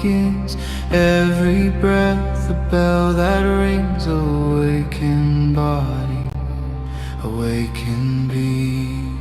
begins. Every breath, a bell that rings. Awaken body, awaken being.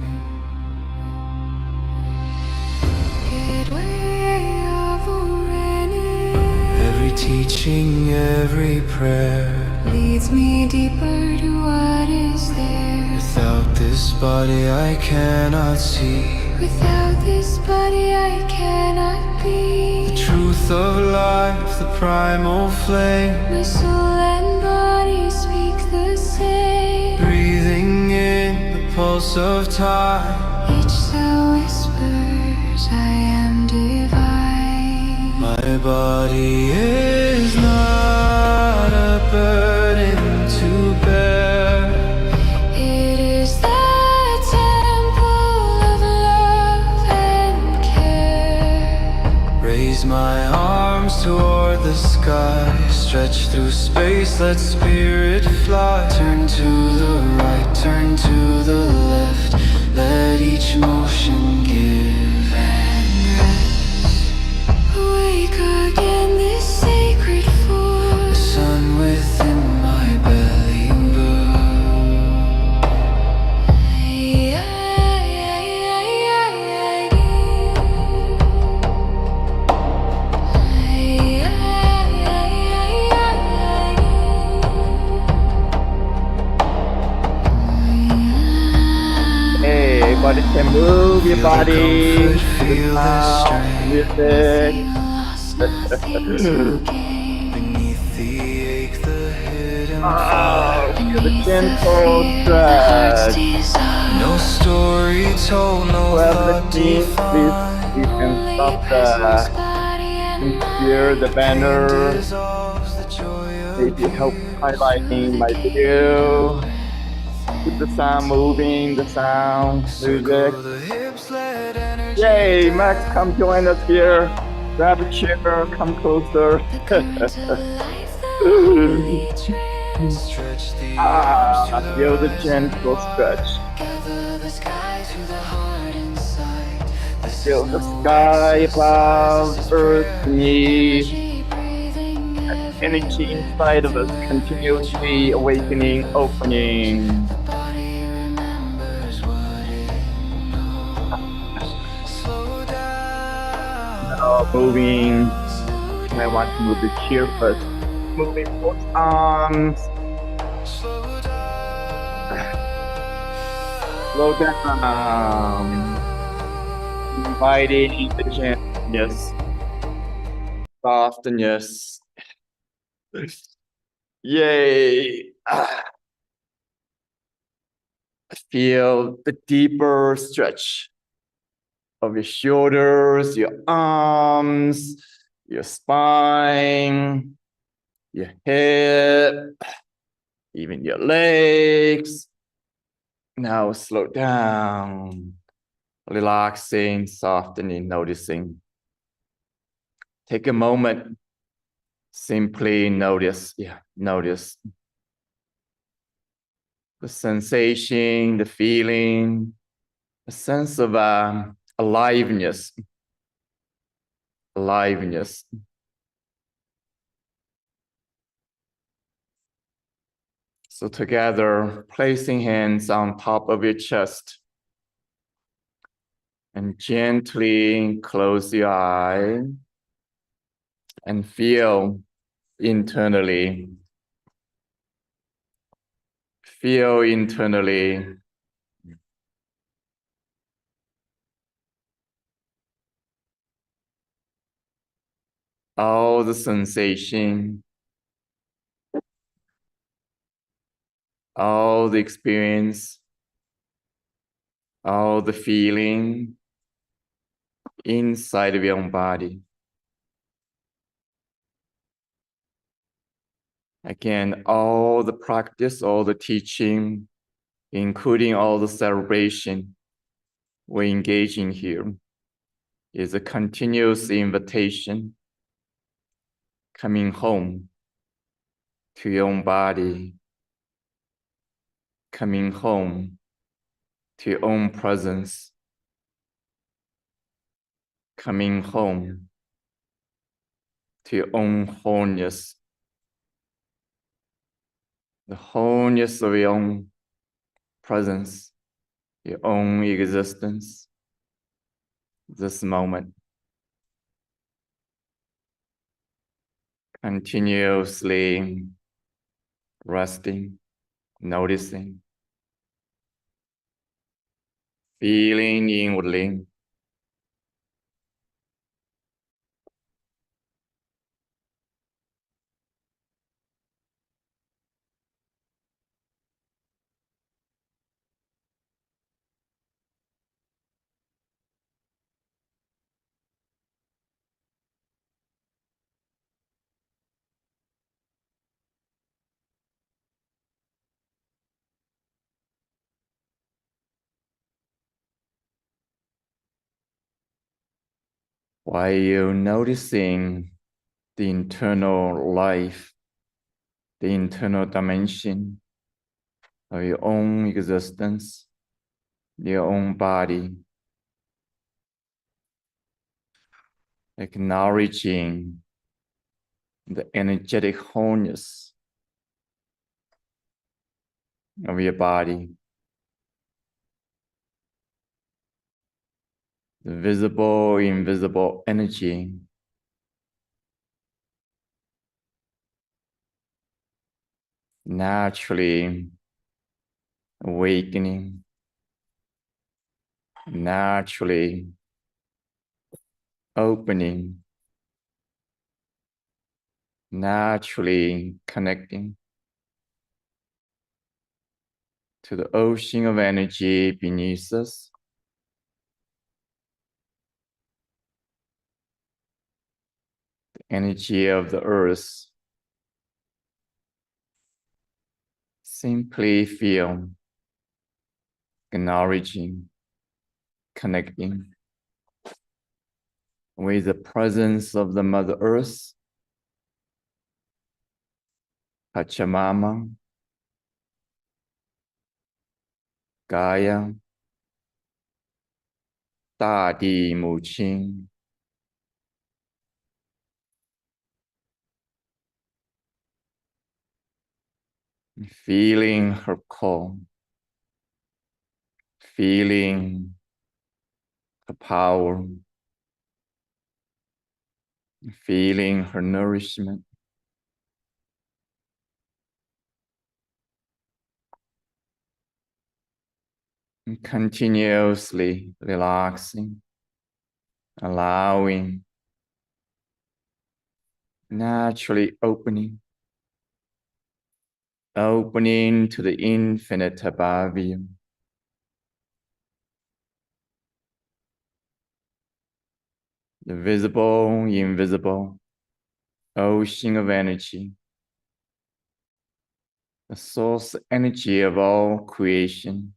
Every teaching, every prayer leads me deeper to what is there. Without this body I cannot see. Without this body I cannot be. The truth of life, the primal flame. My soul and body speak the same. Breathing in the pulse of time. Each cell whispers I am divine. My body is not a burden to bear. It is the temple of love and care. Raise my arms toward the sky. Stretch through space, let spirit fly. Turn to the right, turn to the left. Let each motion give and rest. Awake again, this sacred force. The sun within my belly Hey, everybody can move your body. Feel the strength Music. beneath the ache, the hidden Oh, feel the fire. gentle stretch. No story told, no Whoever thought needs this, defined. you can stop the hear the banner. Dissolves the joy of Maybe help highlighting my video. Keep the sound moving, the sound, music. the hips, let energy Yay, Max, come join us here. Grab a chair, come closer. stretch the arms to the Feel the rise. gentle stretch. Gather the sky to the heart inside. This Feel is the no sky exercise, above, this is earth beneath. Breathing Energy inside of us continuously awakening, opening. body remembers what it knows. Slow down. Now moving. I want to move the chair first. Moving both arms. Slow down. Slow down. Inviting the gentleness, softness. Yay. Feel the deeper stretch of your shoulders, your arms, your spine, your hip, even your legs. Now slow down, relaxing, softening, noticing. Take a moment, simply notice, notice the sensation, the feeling, a sense of aliveness. So together, placing hands on top of your chest and gently close your eye and feel internally. Feel internally. All the sensation, all the experience, all the feeling inside of your own body. Again, all the practice, all the teaching, including all the celebration we're engaging here, is a continuous invitation coming home to your own body, coming home to your own presence, coming home to your own wholeness, the wholeness of your own presence, your own existence, this moment. Continuously resting, noticing, feeling inwardly. While you're noticing the internal life, the internal dimension of your own existence, your own body, acknowledging the energetic wholeness of your body, the visible, invisible energy naturally awakening, naturally opening, naturally connecting to the ocean of energy beneath us. The energy of the earth. Simply feel, acknowledging, connecting with the presence of the Mother Earth, Pachamama, Gaia, 大地母亲 feeling her call, feeling her power, feeling her nourishment. And continuously relaxing, allowing, naturally opening to the infinite above you. The visible, invisible ocean of energy, the source energy of all creation.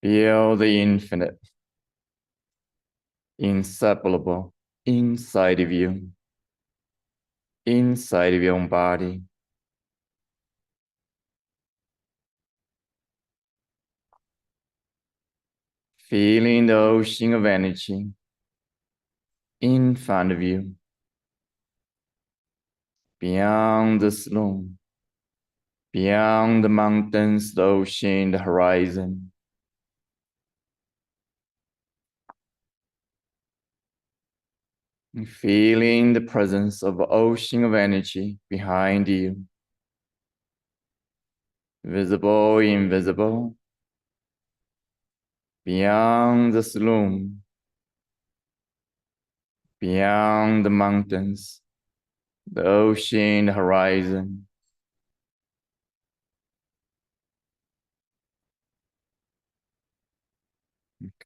Feel the infinite, inseparable, inside of you, inside of your own body. Feeling the ocean of energy in front of you, beyond this room, beyond the mountains, the ocean, the horizon. Feeling the presence of the ocean of energy behind you. Visible, invisible. Beyond this room. Beyond the mountains. The ocean, the horizon.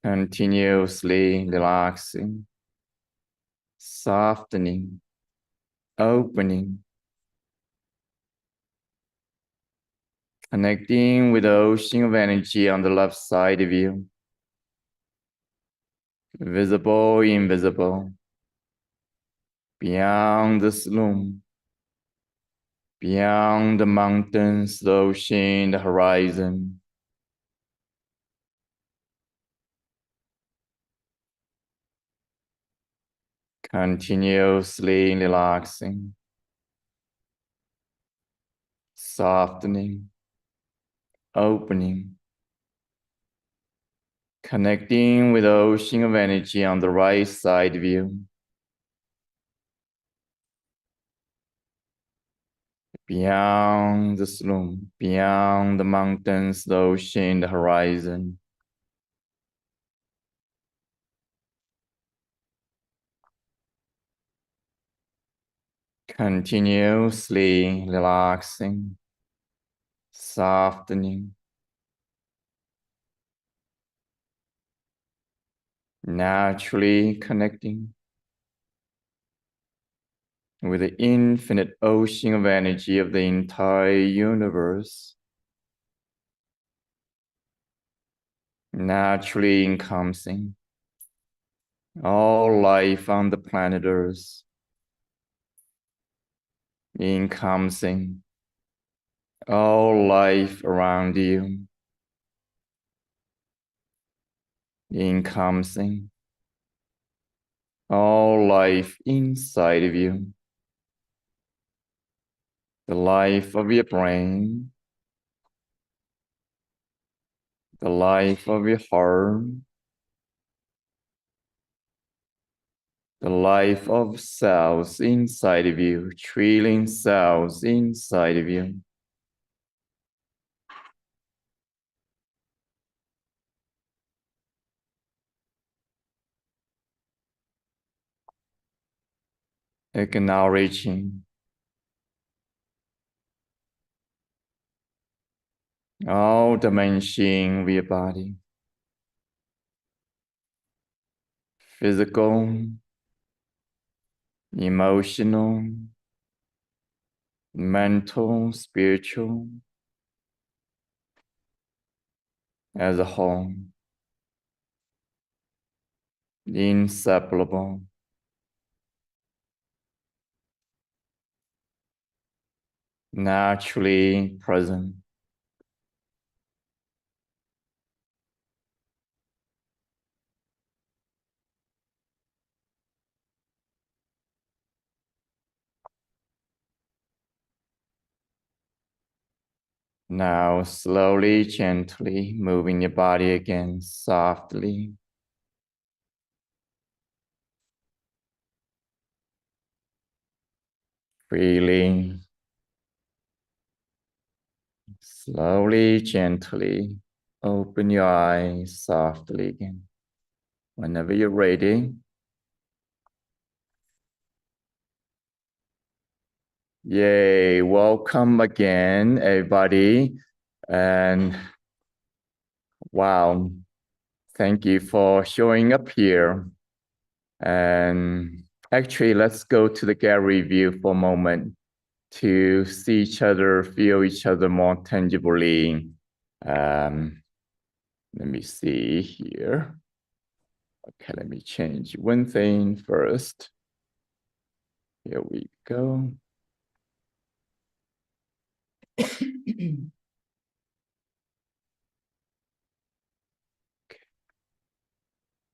Continuously relaxing. Softening. Opening. Connecting with the ocean of energy on the left side of you. Visible, invisible. Beyond this room. Beyond the mountains, the ocean, the horizon. Continuously relaxing, softening, opening, connecting with the ocean of energy on the right side view. Beyond the sloom, beyond the mountains, the ocean, the horizon. Continuously relaxing, softening, naturally connecting with the infinite ocean of energy of the entire universe. Naturally encompassing all life on the planet Earth, encompassing all life around you, encompassing all life inside of you, the life of your brain, the life of your heart, the life of cells inside of you, trillion cells inside of you. Acknowledging all dimensions of your body, physical, emotional, mental, spiritual, as a whole, inseparable. Naturally present. Now slowly, gently moving your body again, softly. Freely. Slowly, gently open your eyes softly again. Whenever you're ready. Yay, welcome again, everybody. And wow, thank you for showing up here. And actually, let's go to the gallery view for a moment to see each other, feel each other more tangibly. Let me see here. Okay, let me change one thing first. Here we go.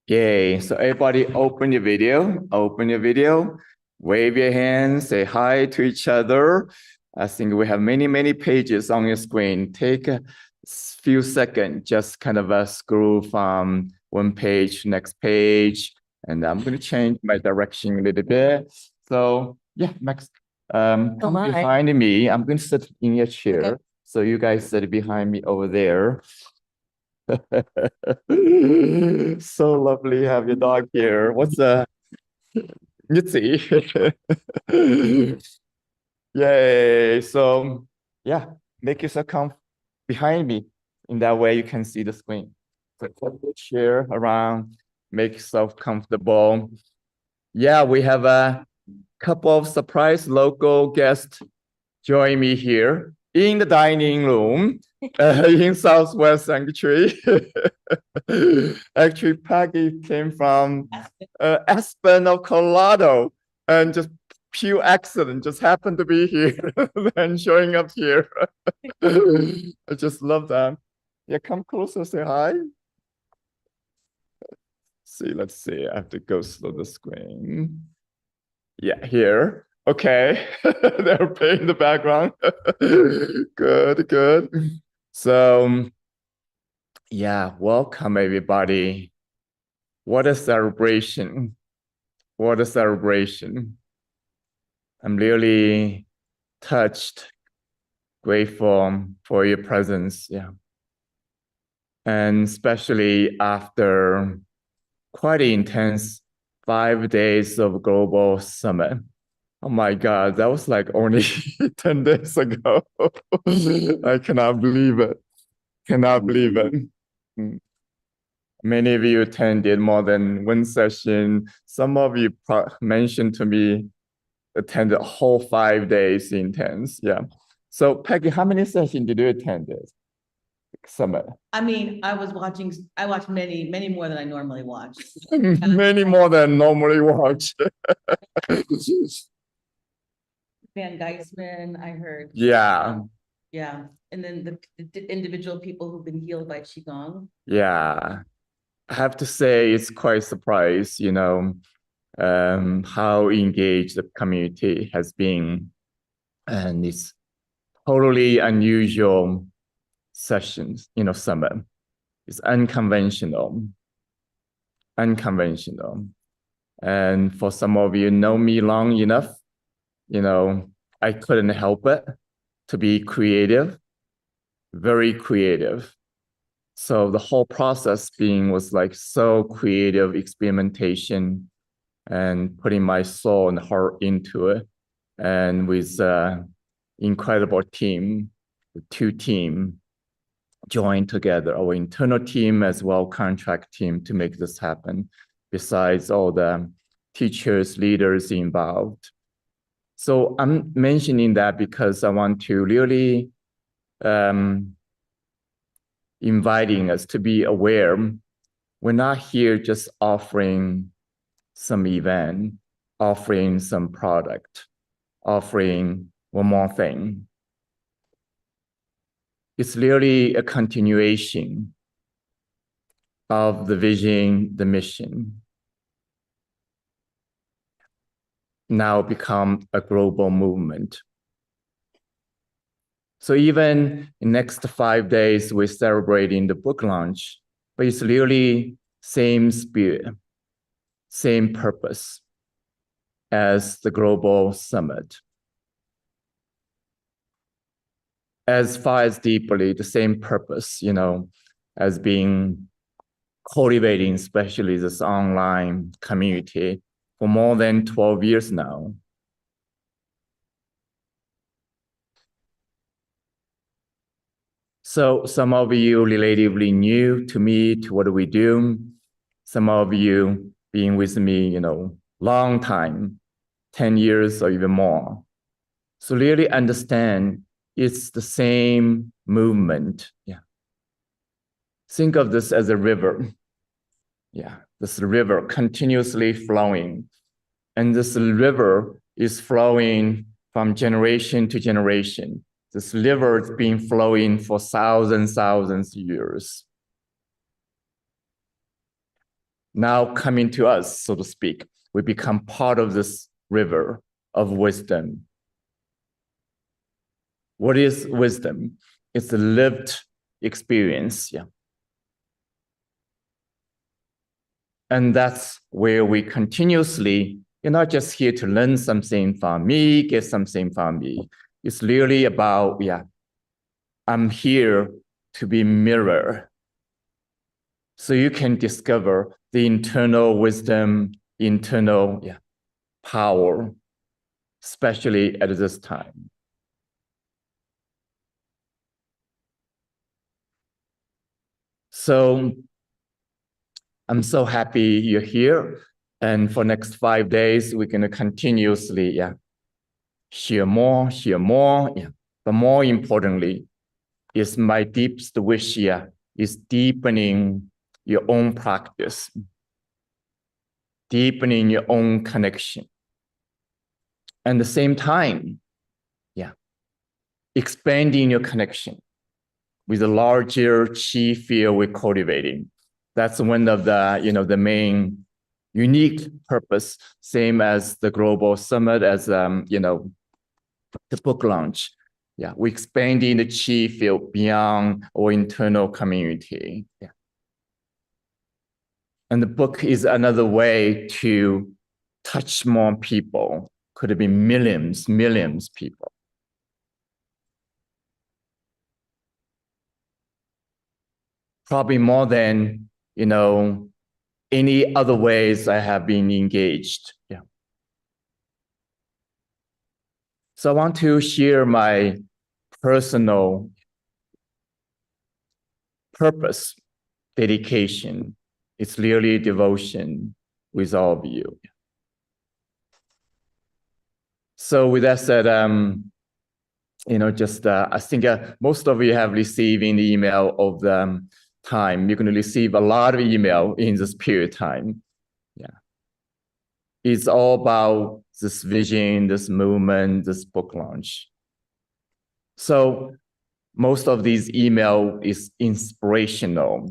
Yay, so everybody open your video, wave your hands, say hi to each other. I think we have many pages on your screen. Take a few seconds, just kind of scroll from one page to next page. And I'm gonna change my direction a little bit. So yeah, Max, come behind me. I'm gonna sit in your chair. Okay. So you guys sit behind me over there. So lovely to have your dog here. What's Mitzi? Yay. So yeah, make yourself come behind me. In that way you can see the screen. So put the chair around, make yourself comfortable. Yeah, we have a couple of surprise local guests join me here in the dining room in Southwest Sanctuary. Actually, Peggy came from Aspen of Colorado and just pure accident, just happened to be here and showing up here. I just love that. Yeah, come closer, say hi. See, let's see. I have to go slow the screen. Yeah, here. Okay. They're playing in the background. Good, good. So, yeah, welcome everybody. What a celebration. What a celebration. I'm really touched, grateful for your presence. Yeah. And especially after quite an intense 5 days of global summit. Oh my God, that was like only 10 days ago. I cannot believe it. Cannot believe it. Many of you attended more than one session. Some of you mentioned to me attended a whole 5 days intense. Yeah. So Peggy, how many sessions did you attend this summit? I mean, I watched many more than I normally watch. Many more than normally watch. Van Geisman, I heard. Yeah. Yeah, and then the individual people who've been healed by Qigong. Yeah. I have to say it's quite surprised, how engaged the community has been. And it's totally unusual sessions, summit. It's unconventional. And for some of you know me long enough, I couldn't help it to be creative, very creative. So the whole process was like so creative experimentation and putting my soul and heart into it. And with incredible team, the two team joined together, our internal team as well, contract team to make this happen, besides all the teachers, leaders involved. So I'm mentioning that because I want to really inviting us to be aware. We're not here just offering some event, offering some product, offering one more thing. It's really a continuation of the vision, the mission. Now become a global movement. So even in next 5 days, we're celebrating the book launch, but it's really same spirit, same purpose as the global summit. As far as deeply, the same purpose, as being cultivating, especially this online community for more than 12 years now. So some of you relatively new to me, to what we do. Some of you being with me, long time, 10 years or even more. So really understand it's the same movement. Yeah. Think of this as a river. Yeah, this river continuously flowing. And this river is flowing from generation to generation. This river has been flowing for thousands of years. Now coming to us, so to speak, we become part of this river of wisdom. What is wisdom? It's a lived experience. Yeah. And that's where we continuously, you're not just here to learn something from me, get something from me. It's really about, I'm here to be mirror. So you can discover the internal wisdom, internal power, especially at this time. So I'm so happy you're here. And for next 5 days, we're going to continuously share more. But more importantly, is my deepest wish is deepening your own practice, deepening your own connection. And at the same time, expanding your connection with the larger chi field we're cultivating. That's one of the, the main unique purpose, same as the global summit, as, the book launch. Yeah, we're expanding the chi field beyond our internal community. Yeah. And the book is another way to touch more people. Could have been millions people. Probably more than, any other ways I have been engaged. Yeah. So I want to share my personal purpose, dedication. It's really devotion with all of you. So with that said, I think most of you have received an email of the time. You're going to receive a lot of email in this period of time. Yeah. It's all about this vision, this movement, this book launch. So most of these email is inspirational.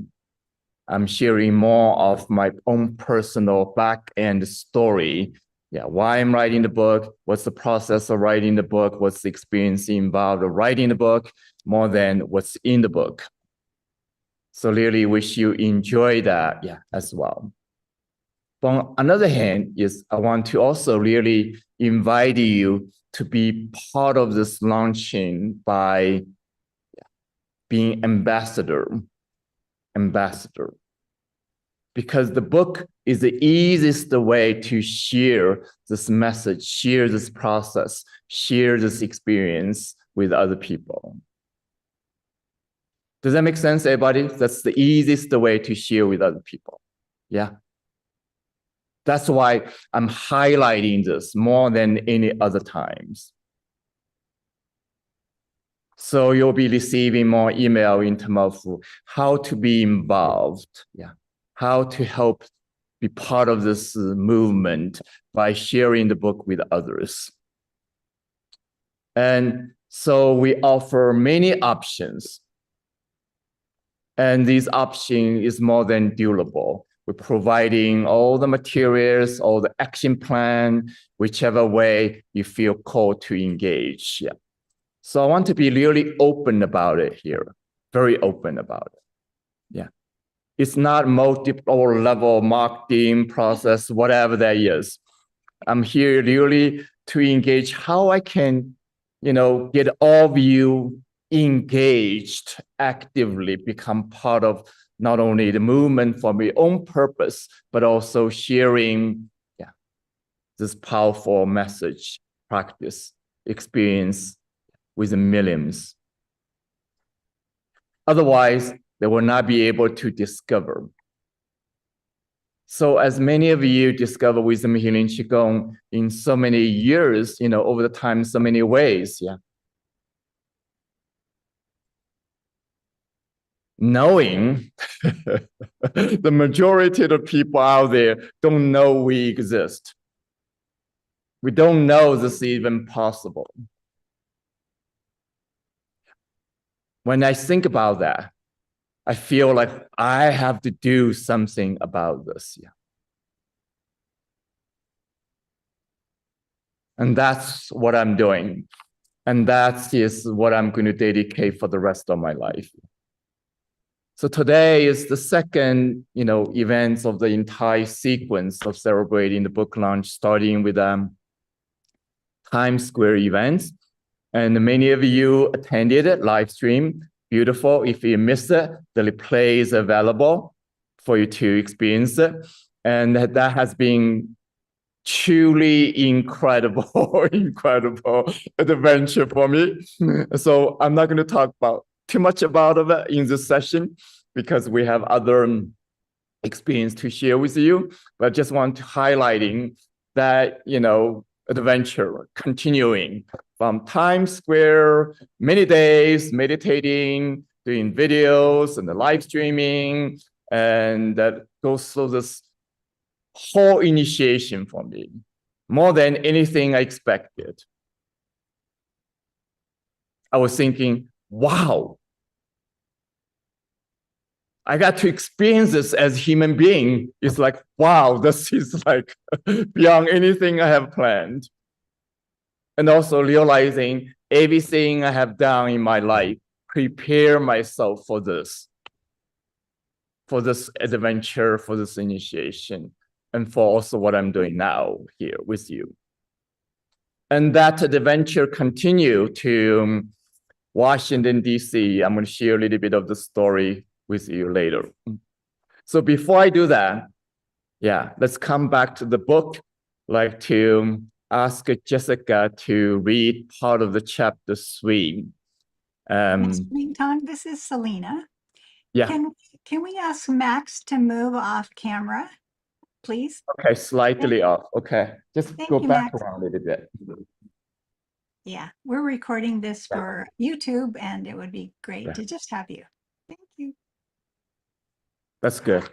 I'm sharing more of my own personal back end story. Yeah, why I'm writing the book, what's the process of writing the book, what's the experience involved of writing the book, more than what's in the book. So really wish you enjoy that, as well. But on another hand, I want to also really invite you to be part of this launching by being ambassador. Because the book is the easiest way to share this message, share this process, share this experience with other people. Does that make sense, everybody? That's the easiest way to share with other people. Yeah. That's why I'm highlighting this more than any other times. So you'll be receiving more email in terms of how to be involved, how to help be part of this movement by sharing the book with others. And so we offer many options. And this option is more than durable. We're providing all the materials, all the action plan, whichever way you feel called to engage. Yeah. So I want to be really open about it here, very open about it. Yeah. It's not multiple level marketing process, whatever that is. I'm here really to engage how I can, get all of you engaged, actively become part of not only the movement for my own purpose, but also sharing this powerful message, practice, experience with the millions. Otherwise, they will not be able to discover. So as many of you discover wisdom healing Qigong in so many years, over the time, so many ways, knowing the majority of the people out there don't know we exist. We don't know this is even possible. When I think about that, I feel like I have to do something about this. And that's what I'm doing. And that is what I'm going to dedicate for the rest of my life. So today is the second, events of the entire sequence of celebrating the book launch, starting with Times Square events. And many of you attended it, live stream. Beautiful. If you missed it, the replay is available for you to experience it. And that has been truly incredible adventure for me. So I'm not going to talk about too much about it in this session because we have other experience to share with you, but I just want to highlighting that, adventure continuing from Times Square, many days meditating, doing videos and the live streaming, and that goes through this whole initiation for me. more than anything I expected. I was thinking, wow, I got to experience this as a human being. It's like, wow, this is like beyond anything I have planned. And also realizing everything I have done in my life, prepare myself for this adventure, for this initiation, and for also what I'm doing now here with you. And that adventure continue to Washington, D.C. I'm going to share a little bit of the story with you later. So before I do that, yeah, let's come back to the book. I'd like to ask Jessica to read part of the chapter 3. Mingtong, this is Selena. Yeah. Can we ask Max to move off camera, please? Okay, slightly off. Okay, just Thank go you, back Max. around a little bit. Yeah, we're recording this for YouTube, and it would be great Yeah. to just have you. Thank you. That's good.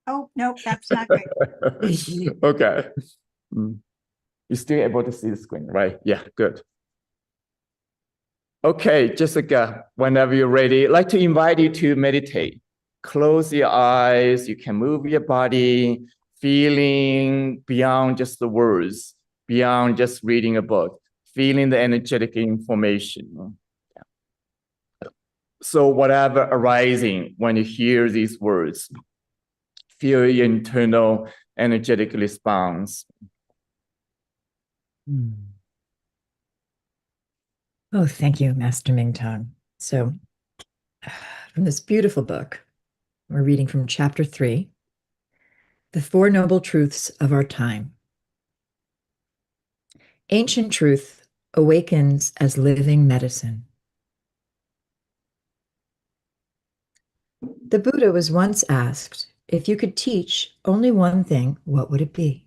Oh, no, that's not good. Okay. You're still able to see the screen, right? Yeah, good. Okay, Jessica, whenever you're ready, I'd like to invite you to meditate. Close your eyes. You can move your body, feeling beyond just the words, beyond just reading a book, feeling the energetic information. So whatever arising when you hear these words, feel your internal energetic response. Oh, thank you, Master Mingtong. So, from this beautiful book, we're reading from chapter 3, The Four Noble Truths of Our Time. Ancient truth awakens as living medicine. The Buddha was once asked, if you could teach only one thing, what would it be?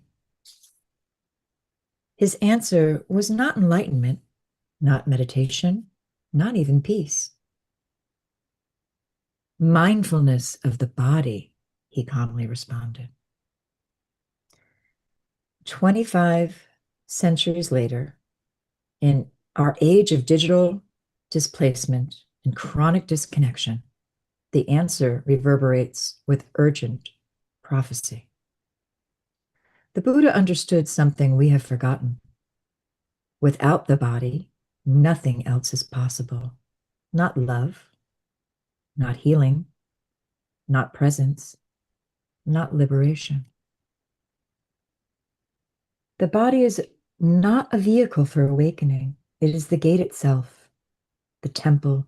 His answer was not enlightenment, not meditation, not even peace. Mindfulness of the body, he calmly responded. 25 centuries later, in our age of digital displacement and chronic disconnection, the answer reverberates with urgent prophecy. The Buddha understood something we have forgotten. Without the body, nothing else is possible. Not love, not healing, not presence, not liberation. The body is not a vehicle for awakening. It is the gate itself, the temple,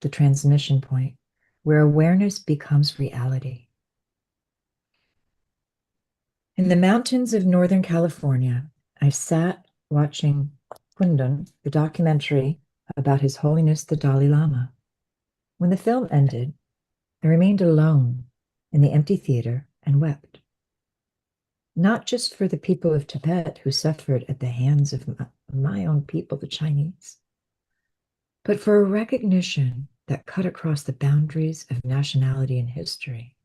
the transmission point, where awareness becomes reality. In the mountains of Northern California, I sat watching Kundun, the documentary about His Holiness the Dalai Lama. When the film ended, I remained alone in the empty theater and wept. Not just for the people of Tibet who suffered at the hands of my own people, the Chinese, but for a recognition that cut across the boundaries of nationality and history.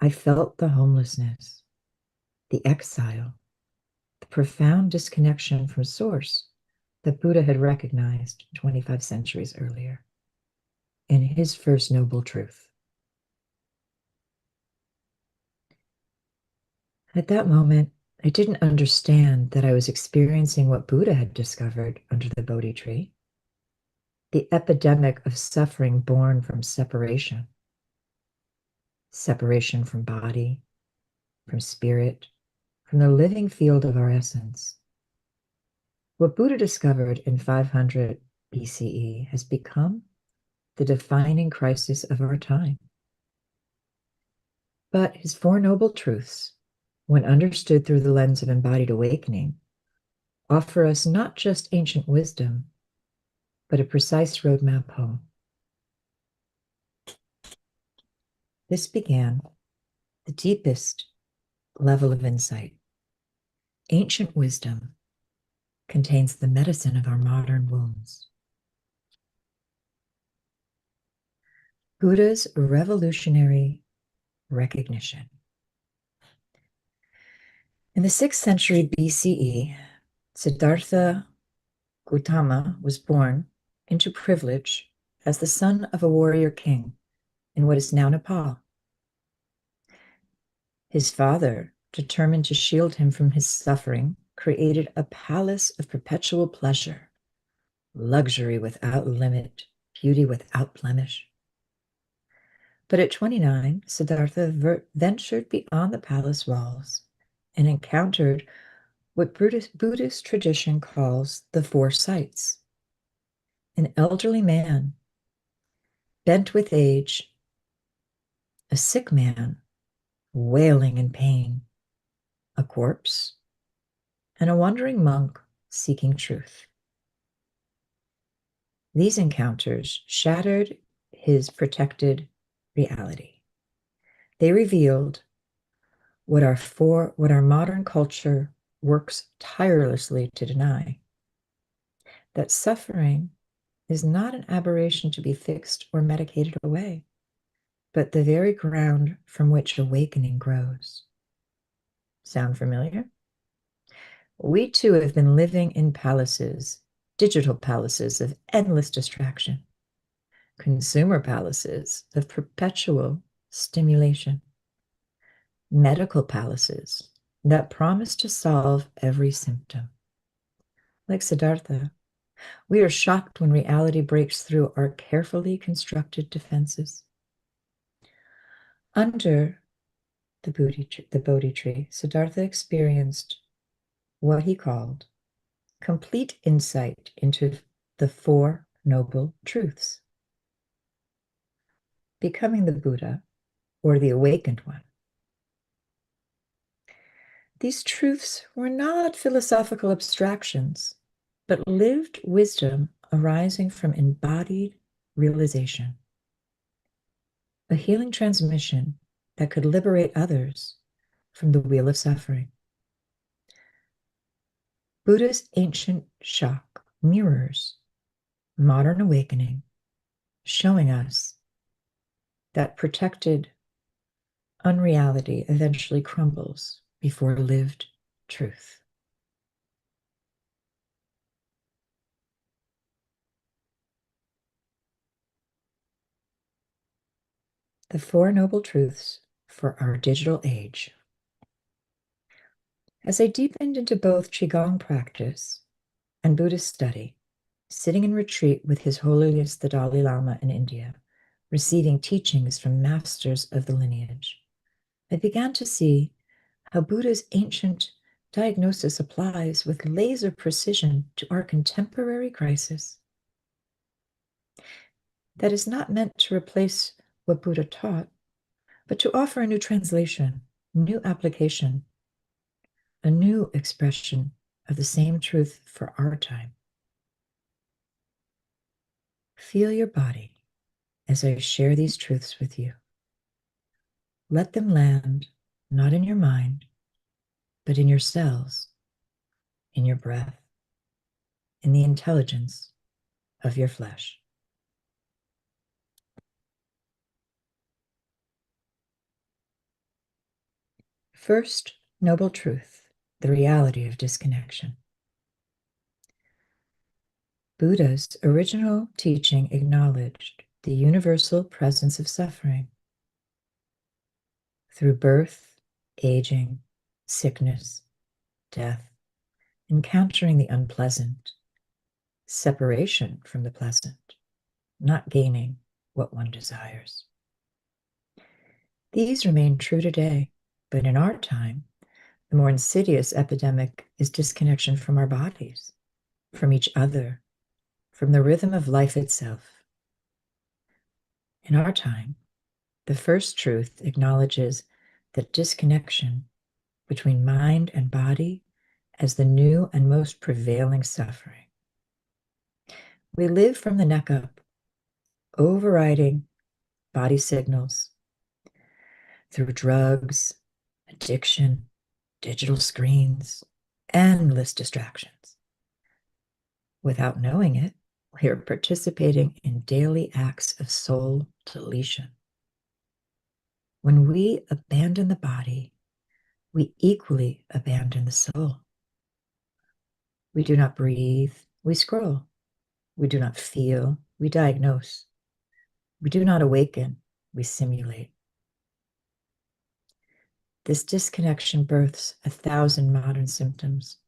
I felt the homelessness, the exile, the profound disconnection from source that Buddha had recognized 25 centuries earlier in his first noble truth. At that moment, I didn't understand that I was experiencing what Buddha had discovered under the Bodhi tree, the epidemic of suffering born from separation. Separation from body, from spirit, from the living field of our essence. What Buddha discovered in 500 BCE has become the defining crisis of our time. But his Four Noble Truths, when understood through the lens of embodied awakening, offer us not just ancient wisdom, but a precise roadmap home. This began the deepest level of insight. Ancient wisdom contains the medicine of our modern wounds. Buddha's revolutionary recognition. In the 6th century BCE, Siddhartha Gautama was born into privilege as the son of a warrior king in what is now Nepal. His father, determined to shield him from his suffering, created a palace of perpetual pleasure, luxury without limit, beauty without blemish. But at 29, Siddhartha ventured beyond the palace walls and encountered what Buddhist tradition calls the four sights. An elderly man, bent with age, a sick man, wailing in pain, a corpse, and a wandering monk seeking truth. These encounters shattered his protected reality. They revealed what our modern culture works tirelessly to deny, that suffering is not an aberration to be fixed or medicated away, but the very ground from which awakening grows. Sound familiar? We too have been living in palaces, digital palaces of endless distraction, consumer palaces of perpetual stimulation, medical palaces that promise to solve every symptom. Like Siddhartha, we are shocked when reality breaks through our carefully constructed defenses. Under the Bodhi tree, Siddhartha experienced what he called complete insight into the Four Noble Truths, becoming the Buddha or the awakened one. These truths were not philosophical abstractions, but lived wisdom arising from embodied realization, a healing transmission that could liberate others from the wheel of suffering. Buddha's ancient shock mirrors modern awakening, showing us that protected unreality eventually crumbles before lived truth. The Four Noble Truths for our digital age. As I deepened into both Qigong practice and Buddhist study, sitting in retreat with His Holiness the Dalai Lama in India, receiving teachings from masters of the lineage, I began to see how Buddha's ancient diagnosis applies with laser precision to our contemporary crisis. That is not meant to replace what Buddha taught, but to offer a new translation, new application, a new expression of the same truth for our time. Feel your body as I share these truths with you. Let them land not in your mind, but in your cells, in your breath, in the intelligence of your flesh. First noble truth, the reality of disconnection. Buddha's original teaching acknowledged the universal presence of suffering. Through birth, aging, sickness, death, encountering the unpleasant, separation from the pleasant, not gaining what one desires. These remain true today, but in our time, the more insidious epidemic is disconnection from our bodies, from each other, from the rhythm of life itself. In our time, the first truth acknowledges that disconnection between mind and body as the new and most prevailing suffering. We live from the neck up, overriding body signals through drugs, addiction, digital screens, endless distractions. Without knowing it, we are participating in daily acts of soul deletion. When we abandon the body, we equally abandon the soul. We do not breathe, we scroll. We do not feel, we diagnose. We do not awaken, we simulate. This disconnection births 1,000 modern symptoms.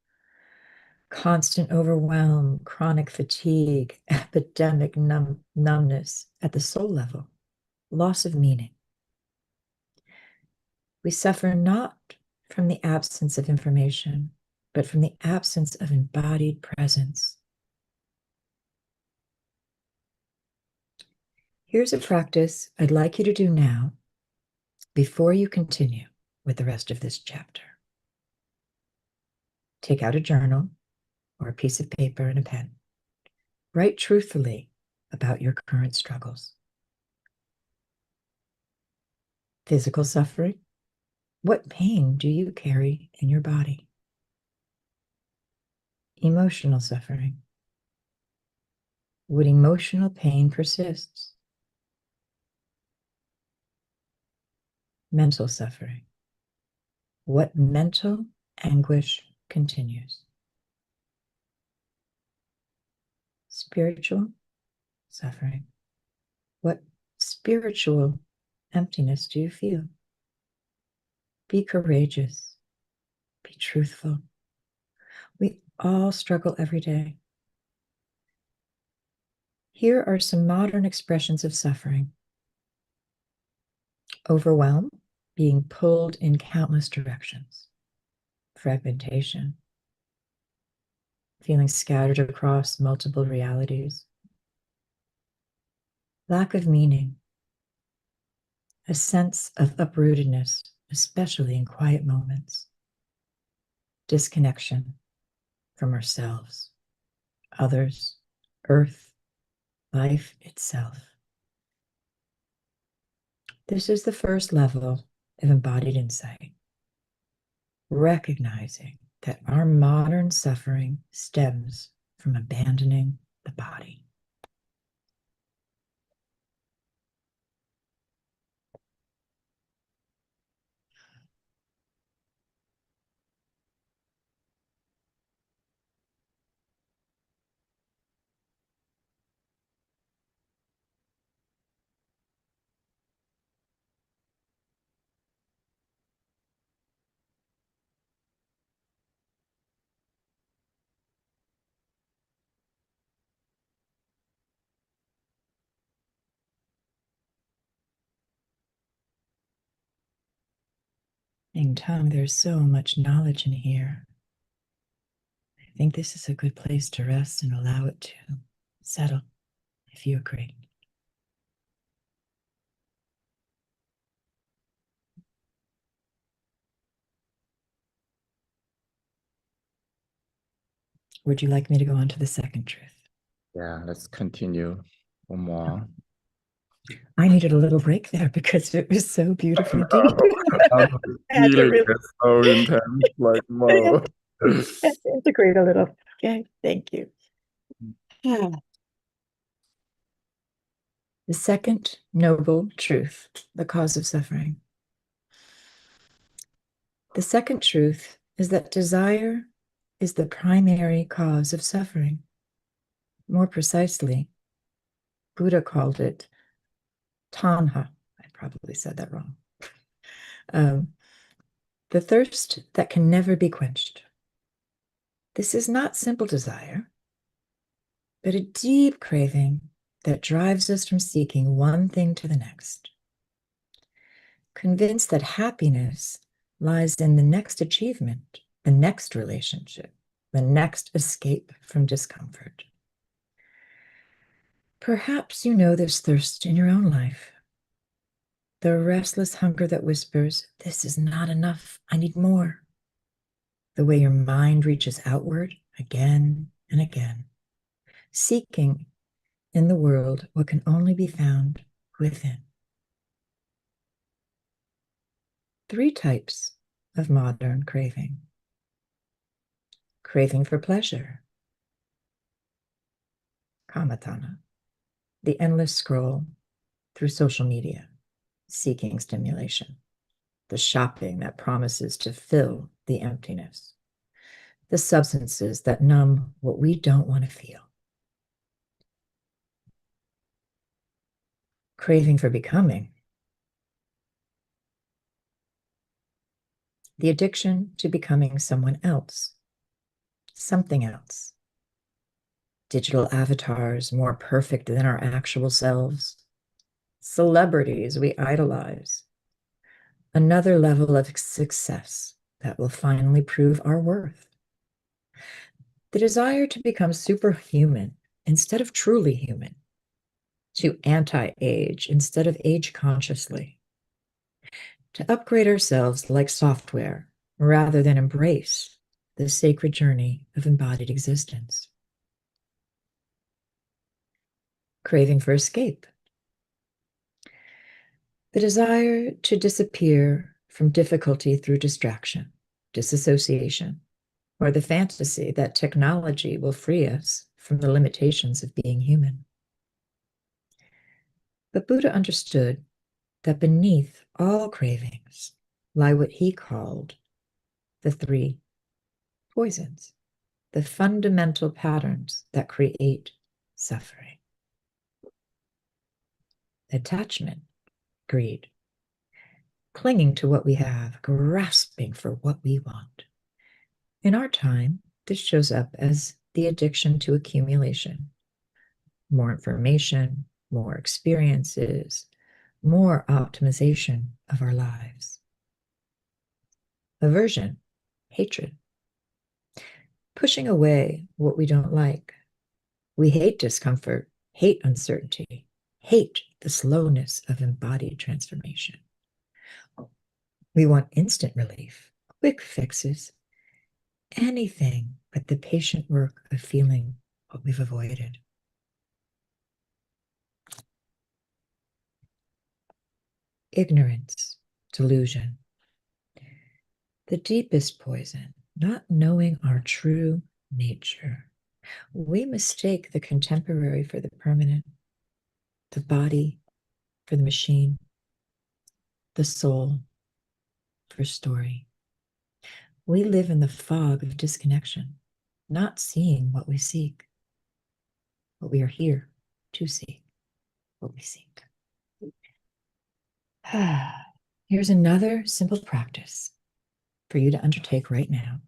Constant overwhelm, chronic fatigue, epidemic numbness at the soul level, loss of meaning. We suffer not from the absence of information, but from the absence of embodied presence. Here's a practice I'd like you to do now before you continue with the rest of this chapter. Take out a journal or a piece of paper and a pen. Write truthfully about your current struggles. Physical suffering. What pain do you carry in your body? Emotional suffering. What emotional pain persists? Mental suffering. What mental anguish continues? Spiritual suffering. What spiritual emptiness do you feel? Be courageous. Be truthful. We all struggle every day. Here are some modern expressions of suffering. Overwhelm, being pulled in countless directions. Fragmentation, feeling scattered across multiple realities. Lack of meaning, a sense of uprootedness, especially in quiet moments. Disconnection from ourselves, others, earth, life itself. This is the first level of embodied insight. Recognizing that our modern suffering stems from abandoning the body. Mingtong, there's so much knowledge in here. I think this is a good place to rest and allow it to settle, if you agree. Would you like me to go on to the second truth? Yeah, let's continue one more. I needed a little break there because it was so beautifully deep. I'm I had to feeling really it so intense, like, whoa. integrate a little. Okay, thank you. The second noble truth, the cause of suffering. The second truth is that desire is the primary cause of suffering. More precisely, Buddha called it tanha. I probably said that wrong. The thirst that can never be quenched. This is not simple desire, but a deep craving that drives us from seeking one thing to the next. Convinced that happiness lies in the next achievement, the next relationship, the next escape from discomfort. Perhaps you know this thirst in your own life. The restless hunger that whispers, "This is not enough, I need more." The way your mind reaches outward again and again, seeking in the world what can only be found within. 3 types of modern craving. Craving for pleasure, kamatana, the endless scroll through social media, seeking stimulation. the shopping that promises to fill the emptiness, the substances that numb what we don't want to feel. Craving for becoming, the addiction to becoming someone else, something else. Digital avatars more perfect than our actual selves, celebrities we idolize, another level of success that will finally prove our worth. The desire to become superhuman instead of truly human, to anti-age instead of age consciously, to upgrade ourselves like software rather than embrace the sacred journey of embodied existence. Craving for escape, the desire to disappear from difficulty through distraction, disassociation, or the fantasy that technology will free us from the limitations of being human. But Buddha understood that beneath all cravings lie what he called the three poisons, the fundamental patterns that create suffering. Attachment, greed, clinging to what we have, grasping for what we want. In our time, this shows up as the addiction to accumulation. More information, more experiences, more optimization of our lives. Aversion, hatred, pushing away what we don't like. We hate discomfort, hate uncertainty, hate the slowness of embodied transformation. We want instant relief, quick fixes, anything but the patient work of feeling what we've avoided. Ignorance, delusion. The deepest poison, not knowing our true nature. We mistake the contemporary for the permanent, the body for the machine, the soul for story. We live in the fog of disconnection, not seeing what we seek, what we are here to seek, what we seek. Here's another simple practice for you to undertake right now.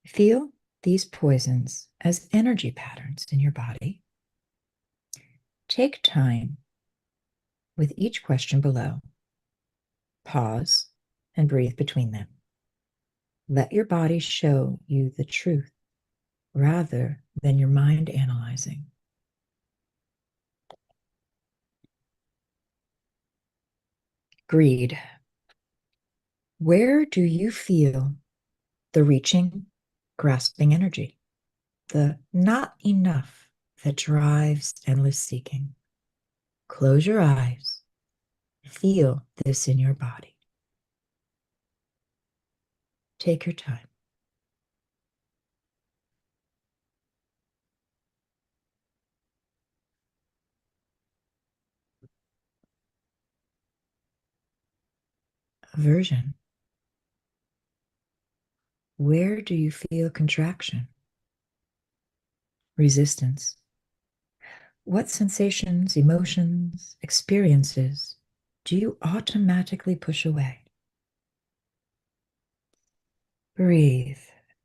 Feel these poisons as energy patterns in your body. Take time with each question below. Pause and breathe between them. Let your body show you the truth rather than your mind analyzing. Greed. Where do you feel the reaching, grasping energy? The not enough that drives endless seeking. Close your eyes. Feel this in your body. Take your time. Aversion. Where do you feel contraction? Resistance. What sensations, emotions, experiences do you automatically push away? Breathe.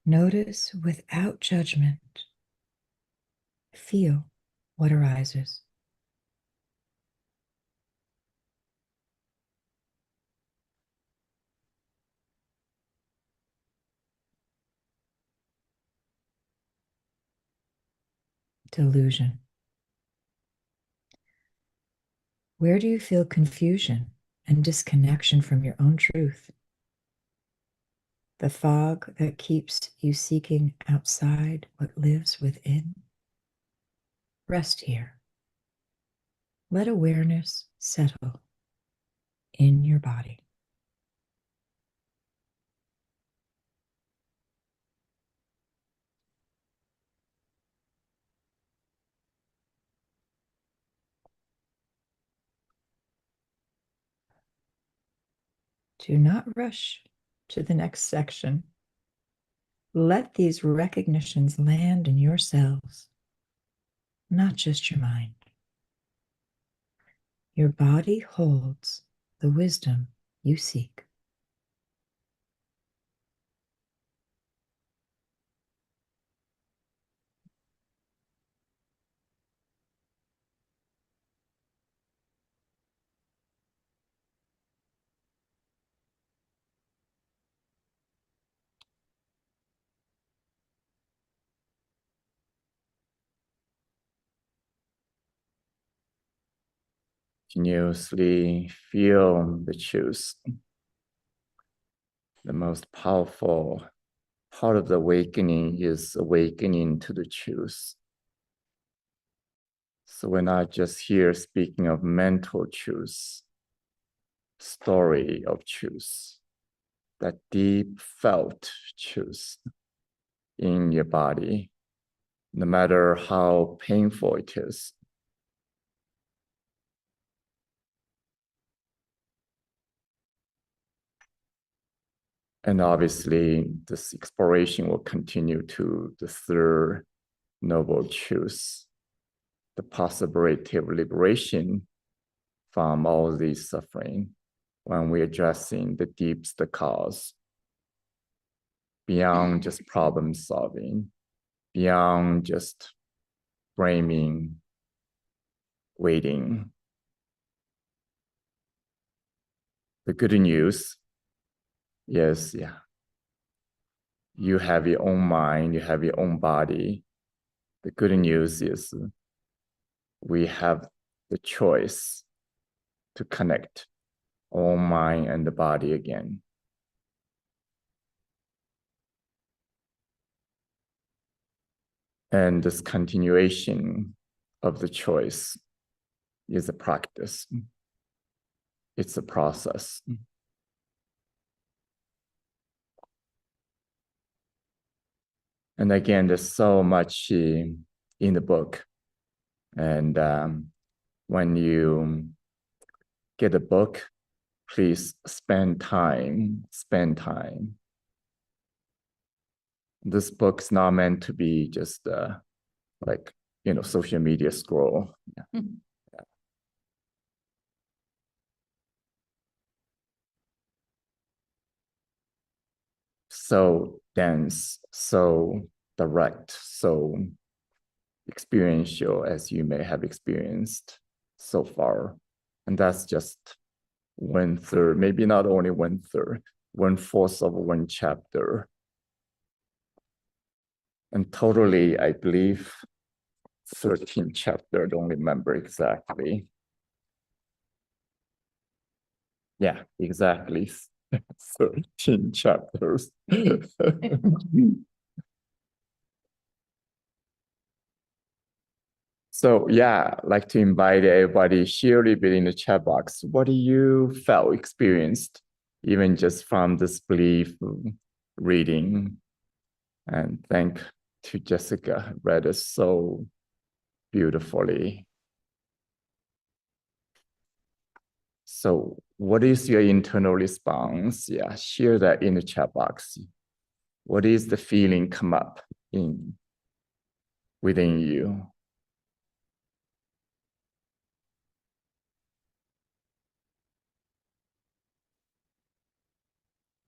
Notice without judgment. Feel what arises. Delusion. Where do you feel confusion and disconnection from your own truth? The fog that keeps you seeking outside what lives within? Rest here. Let awareness settle in your body. Do not rush to the next section. Let these recognitions land in your cells, not just your mind. Your body holds the wisdom you seek. Continuously feel the choose. The most powerful part of the awakening is awakening to the choose. So we're not just here speaking of mental choose, story of choose, that deep felt choose in your body, no matter how painful it is. And obviously, this exploration will continue to the third noble choose, the possibility of liberation from all these suffering when we're addressing the deepest cause, beyond just problem solving, beyond just framing, waiting. The good news, yes, yeah. You have your own mind, you have your own body. The good news is we have the choice to connect our mind and the body again. And this continuation of the choice is a practice. It's a process. And again, there's so much in the book. And when you get a book, please spend time. This book's not meant to be just like, social media scroll. Yeah. So dense, so direct, so experiential as you may have experienced so far. And that's just 1/3, maybe not only 1/3, 1/4 of one chapter. And totally, I believe, 13 chapter, I don't remember exactly. Yeah, exactly. 13 chapters. So yeah, I'd like to invite everybody, share a little bit in the chat box. What do you felt, experienced, even just from this belief reading? And thank to Jessica, read it so beautifully. So what is your internal response? Yeah, share that in the chat box. What is the feeling come up within you?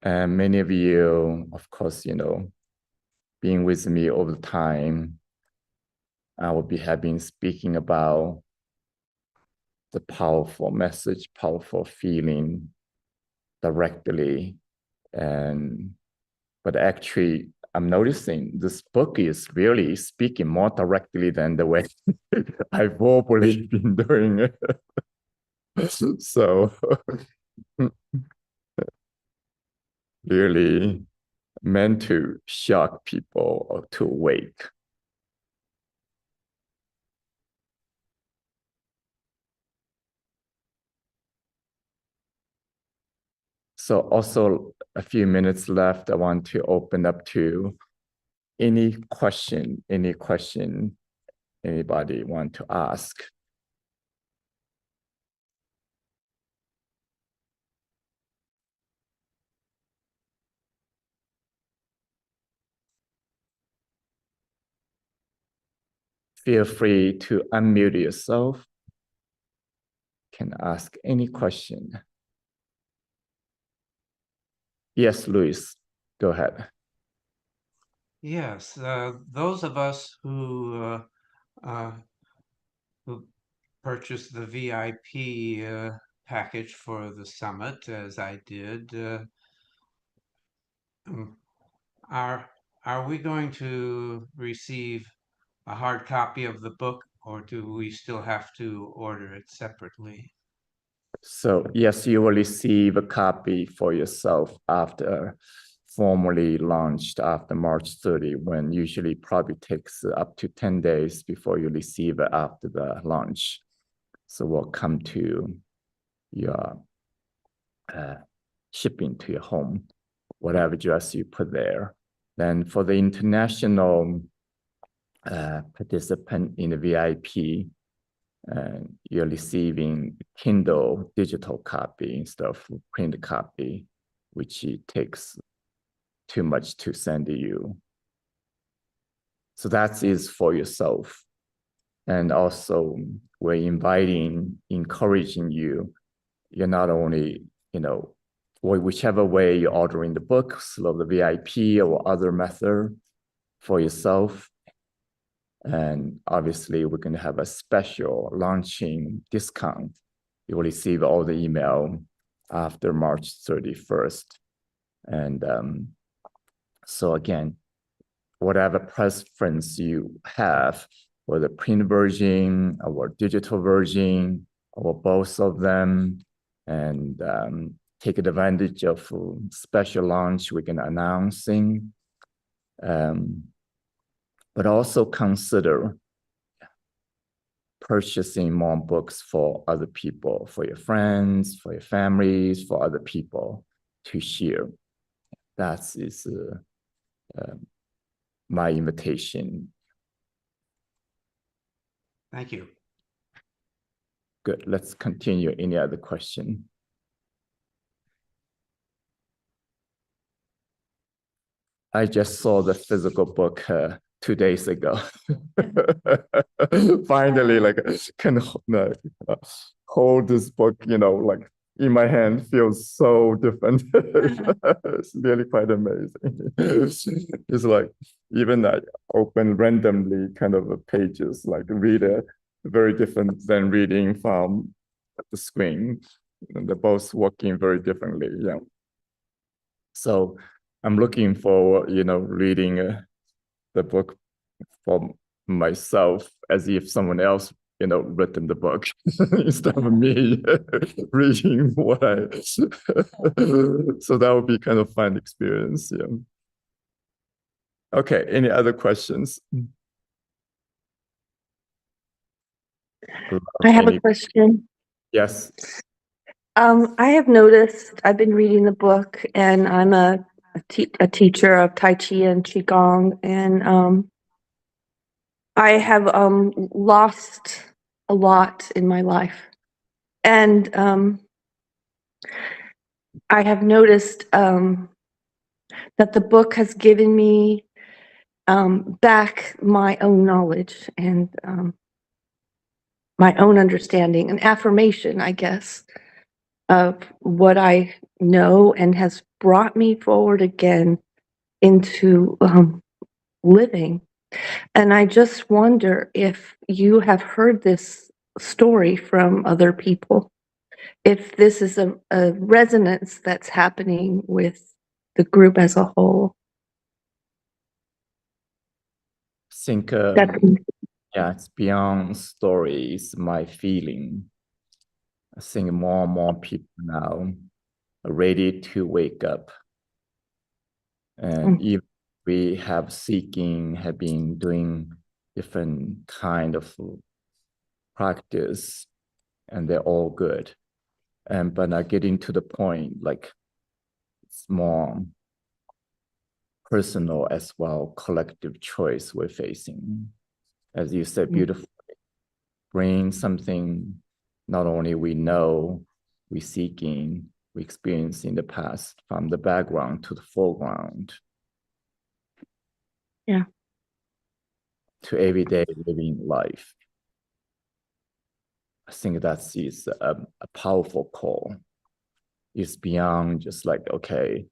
And many of you, of course, being with me all the time, I will be having speaking about the powerful message, powerful feeling directly. But actually, I'm noticing this book is really speaking more directly than the way I've verbally been doing it. So really meant to shock people or to awake. So also a few minutes left, I want to open up to any question anybody want to ask. feel free to unmute yourself. Can ask any question. Yes, Luis, go ahead. Yes, those of us who purchased the VIP package for the summit, as I did, are we going to receive a hard copy of the book, or do we still have to order it separately? So yes, you will receive a copy for yourself after formally launched after March 30, when usually probably takes up to 10 days before you receive it after the launch. So we'll come to your shipping to your home, whatever address you put there. Then for the international participant in the VIP, you're receiving Kindle digital copy instead of print copy, which it takes too much to send to you. So that is for yourself. And also we're encouraging you, you're not only, whichever way you're ordering the books, of the VIP or other method for yourself. And obviously we're going to have a special launching discount. You will receive all the email after March 31st. And so again, whatever preference you have, whether print version or digital version or both of them, and take advantage of special launch we're going to announcing. But also consider purchasing more books for other people, for your friends, for your families, for other people to share. That is my invitation. Thank you. Good. Let's continue. Any other question? I just saw the physical book 2 days ago. Finally, can hold this book, like in my hand feels so different. It's really quite amazing. It's like even I open randomly kind of pages, like read it, very different than reading from the screen. And they're both working very differently. Yeah. So I'm looking forward, reading the book for myself as if someone else, written the book instead of me reading what I. So that would be kind of fun experience. Yeah. Okay. Any other questions? I have a question. Yes. I have noticed, I've been reading the book, and I'm a teacher of Tai Chi and Qigong, and I have lost a lot in my life. And I have noticed that the book has given me back my own knowledge and my own understanding, an affirmation, I guess, of what I know, and has brought me forward again into living. And I just wonder if you have heard this story from other people, if this is a resonance that's happening with the group as a whole. I think, it's beyond stories, my feeling. I think more and more people now are ready to wake up. And even we have been doing different kind of practice, and they're all good. But now getting to the point, it's more personal as well, collective choice we're facing. As you said, beautifully, bring something not only we know, we seeking, we experience in the past, from the background to the foreground. Yeah. to everyday living life. I think that is a powerful call. It's beyond just like, okay,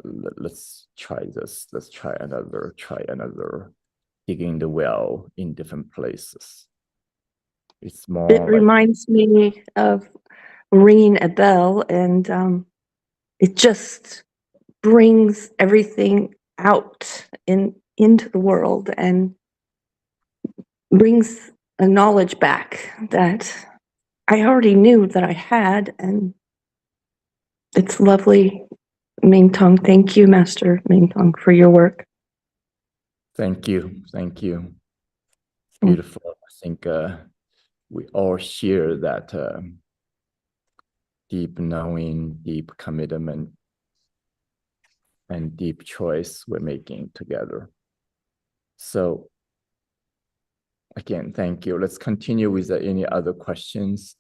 let's try this, let's try another, digging the well in different places. It's more It reminds me of ringing a bell, and it just brings everything out into the world and brings a knowledge back that I already knew that I had, and it's lovely. Mingtong, thank you, Master Mingtong, for your work. Thank you. Beautiful. I think we all share that deep knowing, deep commitment, and deep choice we're making together. So again, thank you. Let's continue with any other questions.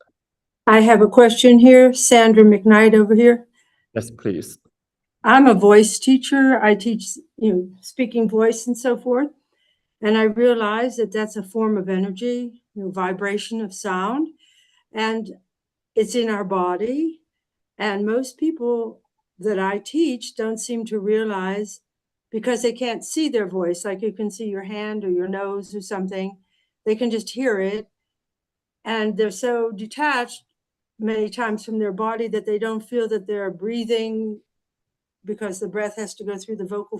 I have a question here. Sandra McKnight over here. Yes, please. I'm a voice teacher. I teach, speaking voice and so forth. And I realize that that's a form of energy, vibration of sound, and it's in our body. And most people that I teach don't seem to realize, because they can't see their voice, like you can see your hand or your nose or something, they can just hear it. And they're so detached many times from their body that they don't feel that they're breathing, because the breath has to go through the vocal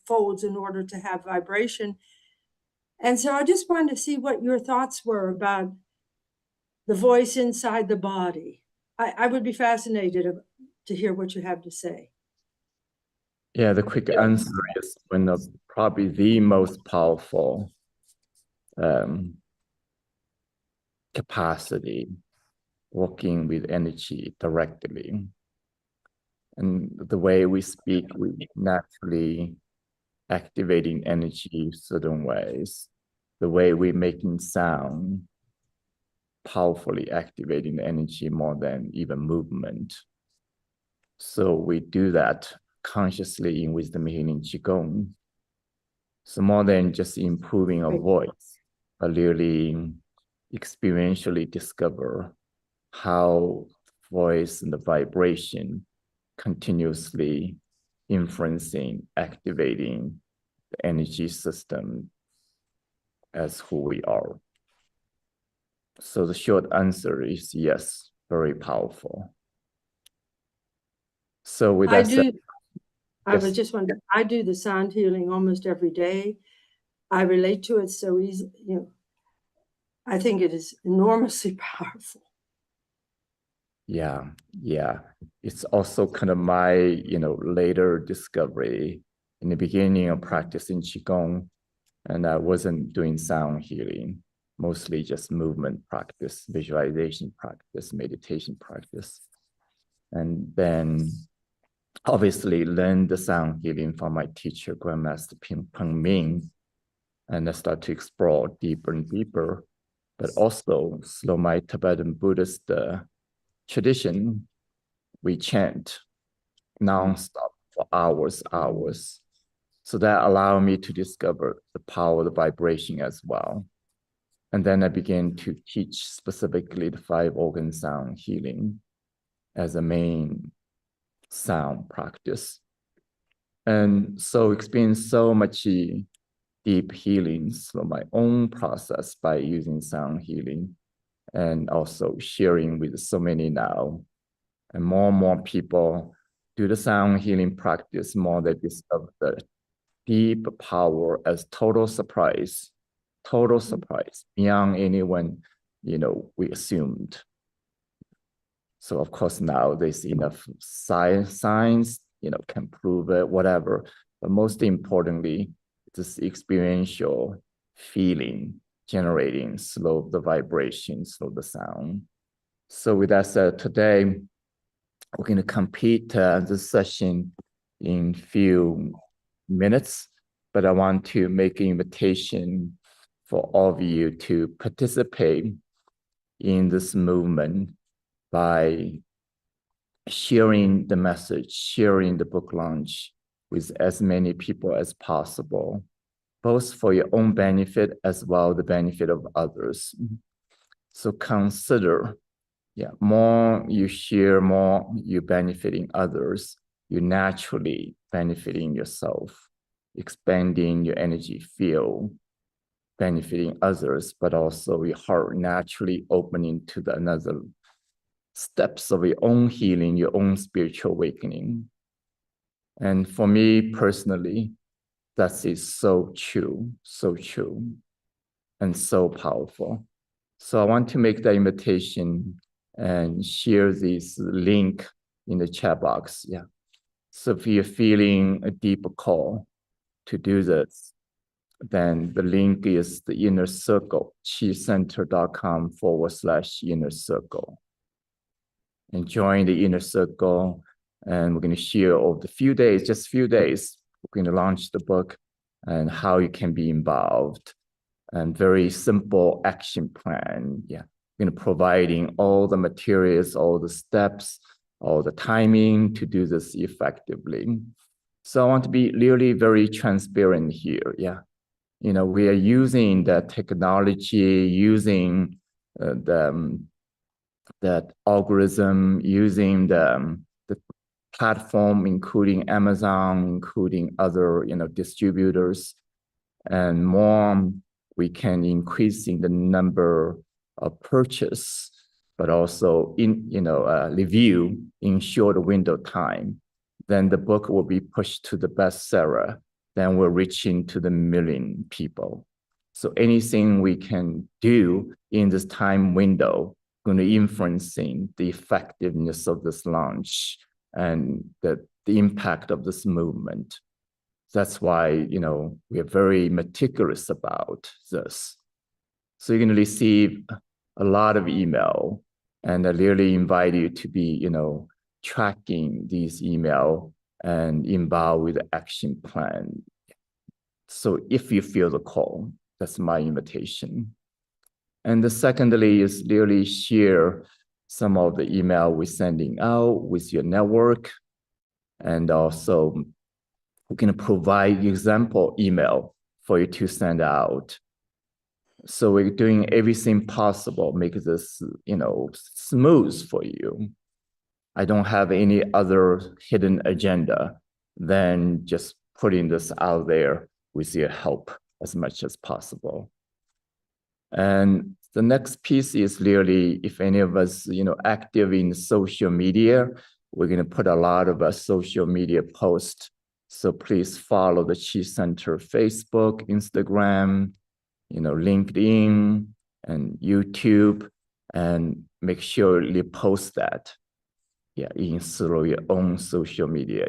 folds in order to have vibration. And so I just wanted to see what your thoughts were about the voice inside the body. I would be fascinated to hear what you have to say. Yeah, the quick answer is one of probably the most powerful capacity, working with energy directly. And the way we speak, we naturally activating energy certain ways. The way we're making sound, powerfully activating energy more than even movement. So we do that consciously in wisdom healing Qigong. So more than just improving our voice, but really experientially discover how voice and the vibration continuously influencing, activating the energy system as who we are. So the short answer is yes, very powerful. So with that said, I was just wondering, I do the sound healing almost every day. I relate to it so easy, I think it is enormously powerful. Yeah. It's also kind of my, later discovery. In the beginning of practicing Qigong, and I wasn't doing sound healing, mostly just movement practice, visualization practice, meditation practice. And then obviously learned the sound healing from my teacher, Grandmaster Mingtong Gu, and I start to explore deeper and deeper, but also through my Tibetan Buddhist tradition, we chant nonstop for hours. So that allowed me to discover the power of the vibration as well. And then I began to teach specifically the 5-organ sound healing as a main sound practice. And so experienced so much deep healings through my own process by using sound healing, and also sharing with so many now. And more people do the sound healing practice, more they discover the deep power as total surprise beyond anyone, we assumed. So of course now there's enough science, can prove it, whatever. But most importantly, this experiential feeling generating slow the vibration, slow the sound. So with that said, today we're going to complete this session in few minutes, but I want to make an invitation for all of you to participate in this movement by sharing the message, sharing the book launch with as many people as possible. both for your own benefit as well as the benefit of others. So consider, more you share, more you benefiting others, you naturally benefiting yourself, expanding your energy field, benefiting others, but also your heart naturally opening to the another steps of your own healing, your own spiritual awakening. And for me personally, that is so true, and so powerful. So I want to make the invitation and share this link in the chat box. Yeah. So if you're feeling a deeper call to do this, then the link is the inner circle, qicenter.com/inner circle. And join the inner circle. And we're going to share over the few days, just few days, we're going to launch the book and how you can be involved. And very simple action plan. Yeah. We're going to providing all the materials, all the steps, all the timing to do this effectively. So I want to be really very transparent here. Yeah. We are using the technology, using that algorithm, using the platform, including Amazon, including other, distributors, and more we can increasing the number of purchase, but also review in short window time. Then the book will be pushed to the bestseller. Then we're reaching to the 1 million people. So anything we can do in this time window going to influencing the effectiveness of this launch and the impact of this movement. That's why, we are very meticulous about this. So you're going to receive a lot of email, and I really invite you to be, tracking these email and involved with the action plan. So if you feel the call, that's my invitation. And the secondly is really share some of the email we're sending out with your network. And also we're going to provide example email for you to send out. So we're doing everything possible, make this, smooth for you. I don't have any other hidden agenda than just putting this out there with your help as much as possible. And the next piece is really, if any of us, active in social media, we're going to put a lot of social media posts. So please follow the Qi Center Facebook, Instagram, LinkedIn and YouTube, and make sure you post that, through your own social media,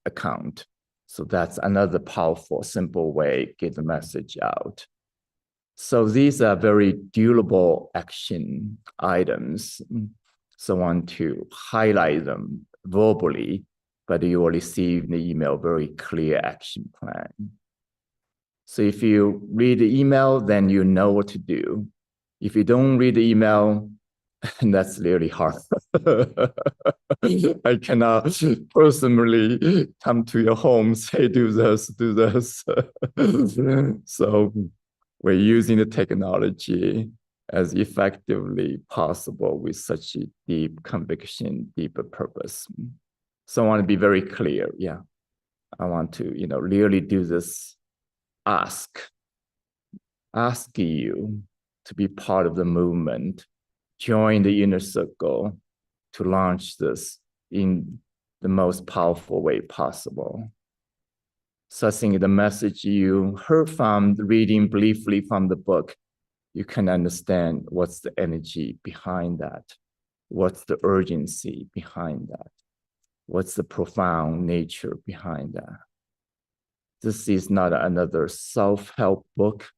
account. So that's another powerful, simple way to get the message out. So these are very durable action items. So I want to highlight them verbally, but you will receive in the email very clear action plan. So if you read the email, then you know what to do. If you don't read the email, that's really hard. I cannot personally come to your home, say, do this. So we're using the technology as effectively possible with such a deep conviction, deeper purpose. So I want to be very clear. Yeah, I want to, really do this. Ask you to be part of the movement, join the inner circle to launch this in the most powerful way possible. So I think the message you heard from reading briefly from the book, you can understand what's the energy behind that, what's the urgency behind that, what's the profound nature behind that. This is not another self-help book.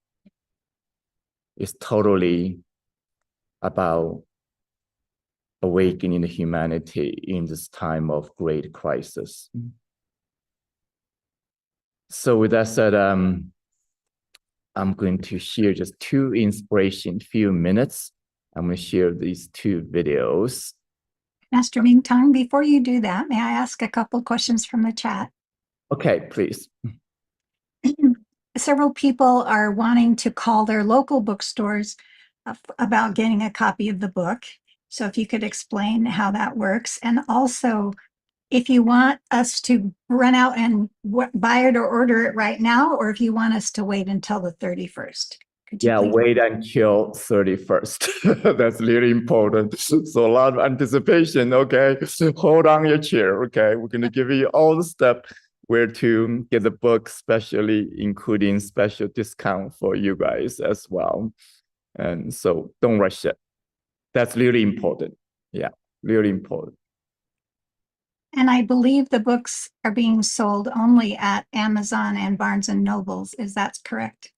It's totally about awakening humanity in this time of great crisis. So with that said, I'm going to share just two inspiration, few minutes. I'm going to share these two videos. Master Mingtong, before you do that, may I ask a couple questions from the chat? Okay, please. several people are wanting to call their local bookstores about getting a copy of the book. So if you could explain how that works. And also, if you want us to run out and buy it or order it right now, or if you want us to wait until the 31st. Could you Yeah, please? wait until 31st. That's really important. So a lot of anticipation, okay? So hold on your chair, okay? We're gonna give you all the steps where to get the book, especially including special discount for you guys as well. And so don't rush it. That's really important. Yeah, really important. And I believe the books are being sold only at Amazon and Barnes and Nobles. Is that correct?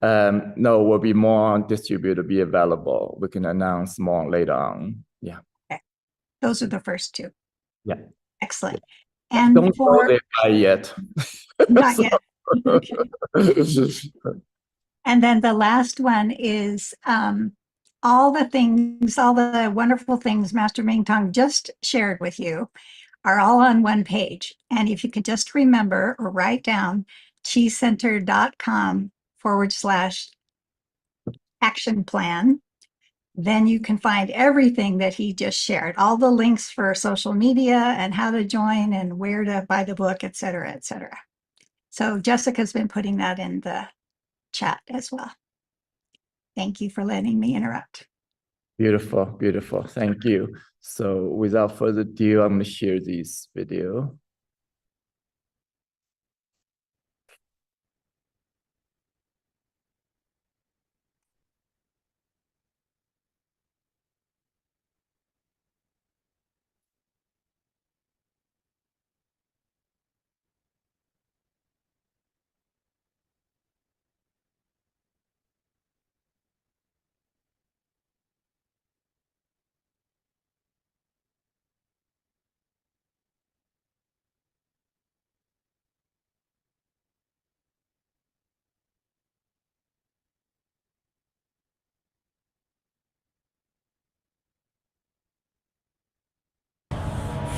No, will be more distributed, be available. We can announce more later on. Yeah. Okay. Those are the first two. Yeah. Excellent. Yeah. And Don't for go there by yet. not yet. And then the last one is all the things, all the wonderful things Master Mingtong just shared with you are all on one page. And if you could just remember or write down qicenter.com/action plan, then you can find everything that he just shared, all the links for social media and how to join and where to buy the book, et cetera, et cetera. So Jessica's been putting that in the chat as well. Thank you for letting me interrupt. Beautiful, beautiful. Thank you. So without further ado, I'm going to share this video.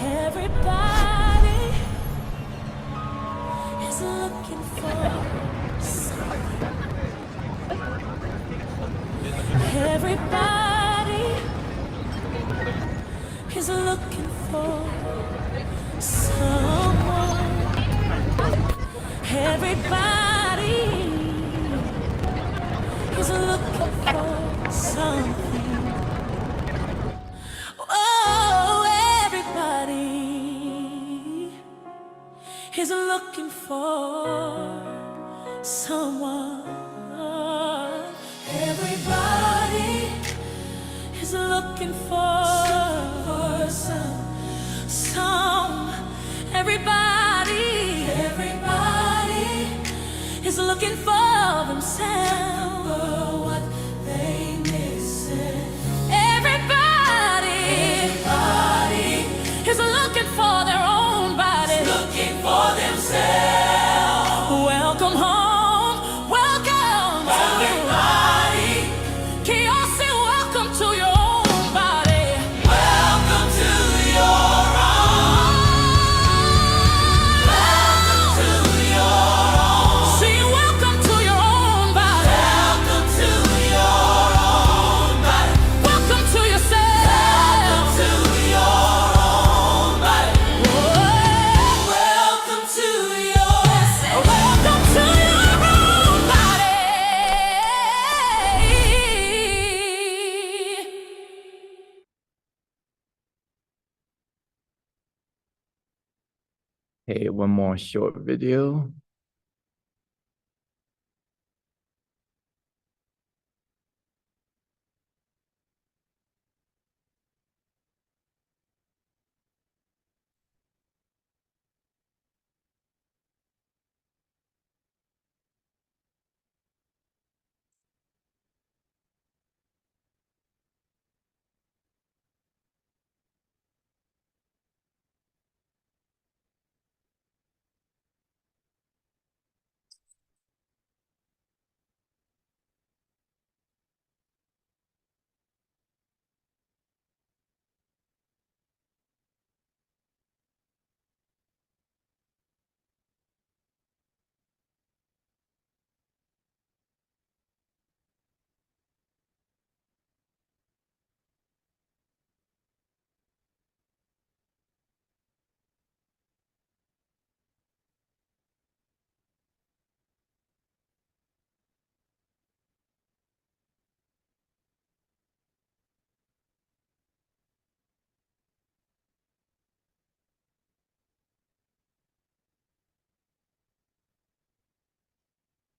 Everybody is looking for something. Everybody is looking for someone. Everybody is looking for something. Oh, everybody is looking for someone. Everybody is looking for some. Everybody is looking for themselves. For what they missing. Everybody is looking for their own body. Looking for themselves. Welcome home. Welcome to everybody. Can y'all say welcome to your own body? Welcome to your own. Welcome to your own. Say welcome to your own body. Welcome to your own body. Welcome to yourself. Welcome to your own body. Welcome to yourself. Welcome to your own body. Hey, one more short video.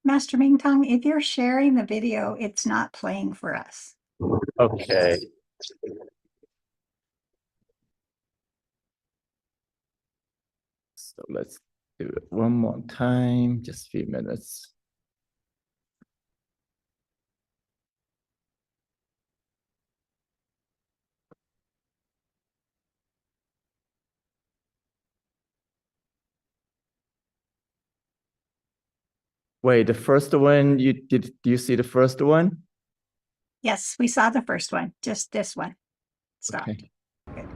Master Mingtong, if you're sharing the video, it's not playing for us. Okay. So let's do it one more time, just a few minutes. Wait, the first one, do you see the first one? Yes, we saw the first one, just this one. Stop. Okay. Good.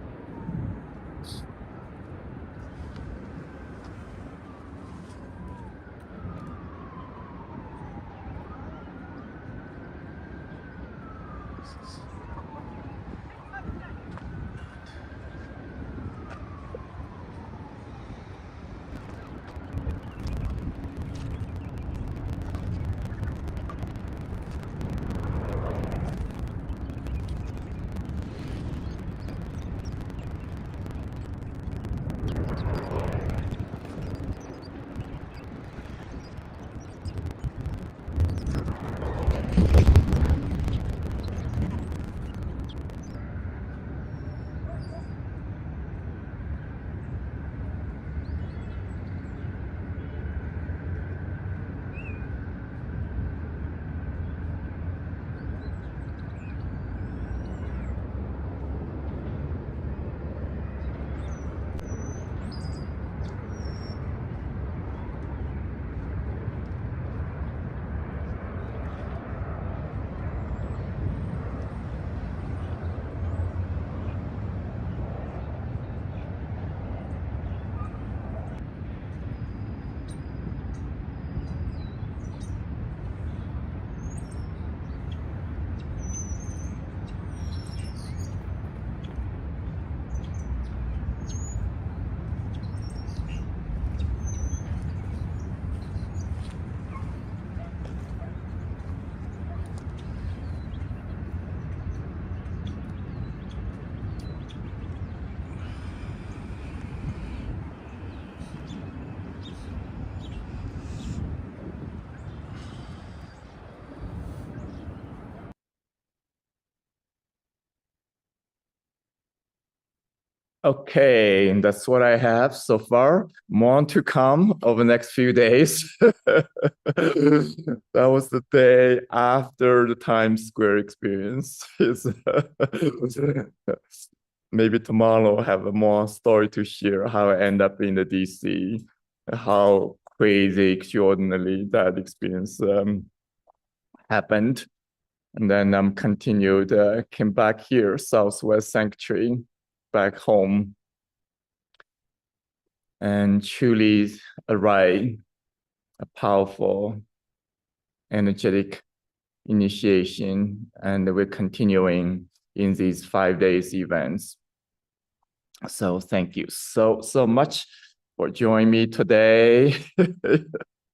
Okay, and that's what I have so far. More to come over the next few days. That was the day after the Times Square experience. Maybe tomorrow I'll have a more story to share how I end up in the DC, how crazy, extraordinarily that experience happened. And then continued, came back here, Southwest Sanctuary, back home. And truly a ride, a powerful, energetic initiation. And we're continuing in these 5 days events. So thank you so much for joining me today.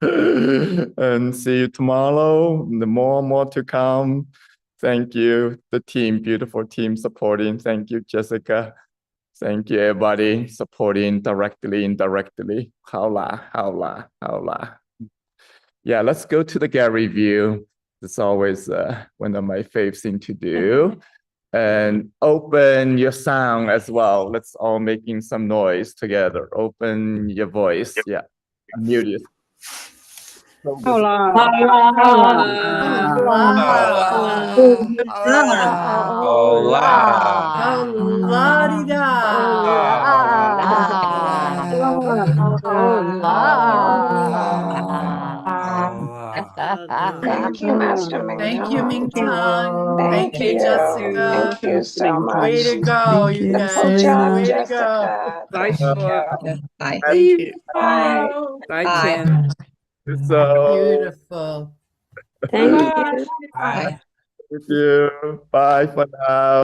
And see you tomorrow. The more to come. Thank you, the team, beautiful team supporting. Thank you, Jessica. Thank you, everybody, supporting directly, indirectly. Howla, howla, howla. Yeah, let's go to the gallery view. It's always one of my favorite things to do. And open your sound as well. Let's all making some noise together. Open your voice. Yeah, unmute it. Thank you, Master Mingtong. Thank you, Mingtong. Thank you, Jessica. Thank you so much. Way to go, you guys. Good job, Way to go. Jessica. Thank you. Bye. See you Bye. tomorrow. Bye. So, Beautiful. Thank you. Bye. thank you. Bye for now.